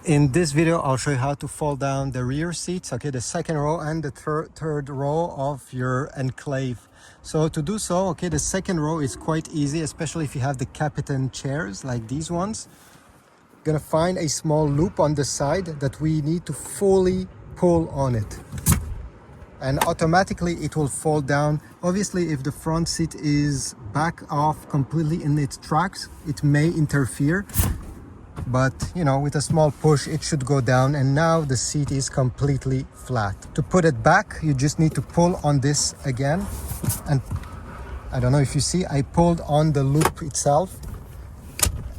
In this video, I'll show you how to fold down the rear seats, okay, the second row and the third row of your Enclave. So to do so, okay, the second row is quite easy, especially if you have the captain chairs like these ones. You're gonna find a small loop on the side that we need to fully pull on it. And automatically it will fold down. Obviously, if the front seat is back off completely in its tracks, it may interfere. But you know, with a small push it should go down, and now the seat is completely flat. To put it back, you just need to pull on this again, and I don't know if you see, I pulled on the loop itself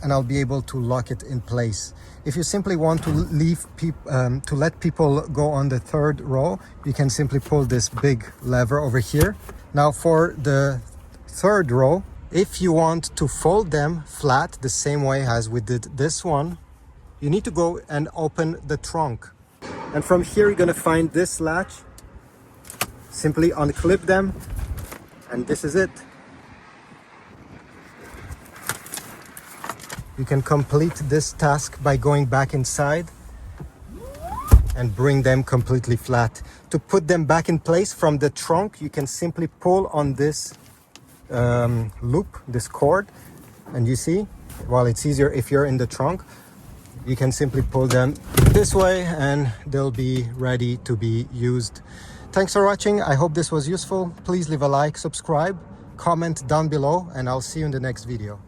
and I'll be able to lock it in place. If you simply want to to let people go on the third row, you can simply pull this big lever over here. Now for the third row, if you want to fold them flat the same way as we did this one, you need to go and open the trunk. And from here you're gonna find this latch. Simply unclip them, and this is it. You can complete this task by going back inside and bring them completely flat. To put them back in place from the trunk, you can simply pull on this loop, this cord, and you see, while it's easier if you're in the trunk, you can simply pull them this way and they'll be ready to be used. Thanks for watching. I hope this was useful. Please leave a like, subscribe, comment down below, and I'll see you in the next video.